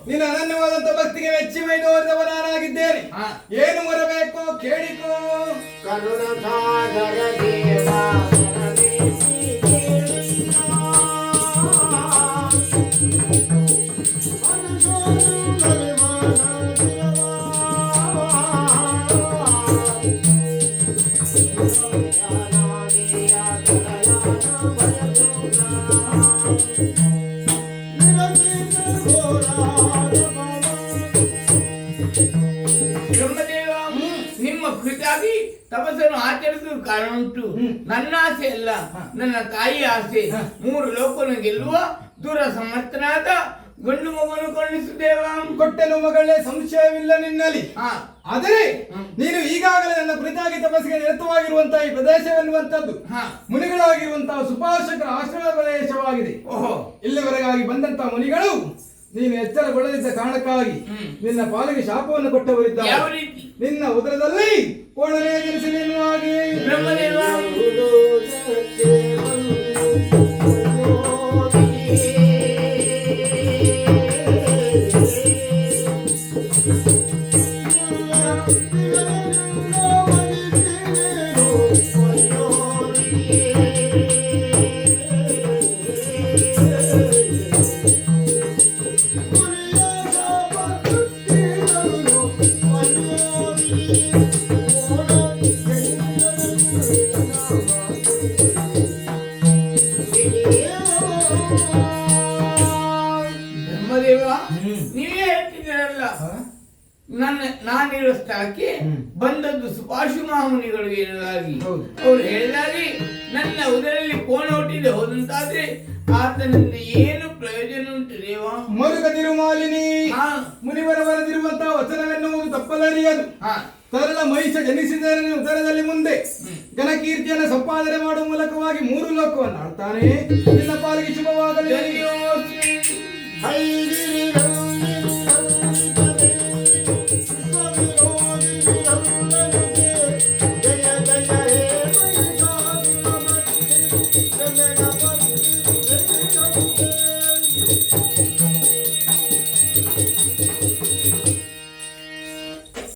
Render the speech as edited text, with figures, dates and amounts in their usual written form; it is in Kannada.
ನಿನ್ನ ಅನನ್ಯವಾದಂತ ಭಕ್ತಿಗೆ ಮೆಚ್ಚಿ ಮೈದೋರಿದವ ನಾನಾಗಿದ್ದೇನೆ. ಏನು ಬರಬೇಕು ಕೇಳಿಕೋ. ಕರುಣಾಧರ ದೇವ ತಪಸ್ಸನ್ನು ಆಚರಿಸುವ ಕಾರಣ ಉಂಟು. ನನ್ನ ಆಸೆ ಅಲ್ಲ, ನನ್ನ ತಾಯಿ ಆಸೆ. 3 ಲೋಕವನ್ನು ಗೆಲ್ಲುವ ದೂರ ಸಮರ್ಥನಾದ ಗಂಡು ಮಗನು ಕರುಣಿಸುತ್ತೇವ. ಕೊಟ್ಟೆನು ಮಗಳೇ, ಸಂಶಯವಿಲ್ಲ ನಿನ್ನಲ್ಲಿ. ಆದರೆ ನೀನು ಈಗಾಗಲೇ ನನ್ನ ಕುರಿತಾಗಿ ತಪಸ್ಸಿಗೆ ನಿರತವಾಗಿರುವಂತಹ ಈ ಪ್ರದೇಶವೆನ್ನುವಂಥದ್ದು ಮುನಿಗಳಾಗಿರುವಂತಹ ಸುಭಾಷಕರ ಆಶ್ರಮ ಪ್ರದೇಶವಾಗಿದೆ. ಇಲ್ಲಿವರೆಗಾಗಿ ಬಂದಂತಹ ಮುನಿಗಳು ನೀನು ಎಚ್ಚರಗೊಳ್ಳದಿದ್ದ ಕಾರಣಕ್ಕಾಗಿ ನಿನ್ನ ಪಾಲಿಗೆ ಶಾಪವನ್ನು ಕೊಟ್ಟವರಿದ್ದಾರೆ. ನಿನ್ನ ಉದರದಲ್ಲಿ ಕೋಣನೆ ಜನಿಸಿ ನೀನು ಹಾಗೆ ನೀವೇ ಹೇಳ್ತಿದ್ದೀರಲ್ಲ, ನಾನಿರೋ ಸ್ಥಳಕ್ಕೆ ಬಂದದ್ದು ಸುಪಾಶು ಮಹಾಮುನಿಗಳು ಎನ್ನುವುದಾಗಿ ಅವ್ರು ಹೇಳಿದಾಗಿ ನನ್ನ ಉದರಲ್ಲಿ ಕೋಣ ಹುಟ್ಟಿದೆ ಹೋದಂತಾದ್ರೆ ಆತನಿಂದ ಏನು ಪ್ರಯೋಜನ ಉಂಟು ದೇವ? ಮರುಗ ತಿರುಮಾಲಿನಿ ಮುನಿವರ ಬರೆದಿರುವಂತಹ ವಚನವೆನ್ನುವುದು ತಪ್ಪಲರಿಯದು. ಸರಳ ಮಹಿಷ ಜನಿಸಿದ ಉದರದಲ್ಲಿ ಮುಂದೆ ಘನಕೀರ್ತಿಯನ್ನು ಸಂಪಾದನೆ ಮಾಡುವ ಮೂಲಕವಾಗಿ 3 ಲೋಕವನ್ನು ಆಡ್ತಾನೆ. ನಿನ್ನ ಪಾಲಿಗೆ ಶುಭವಾಗಲಿ. ಹೈ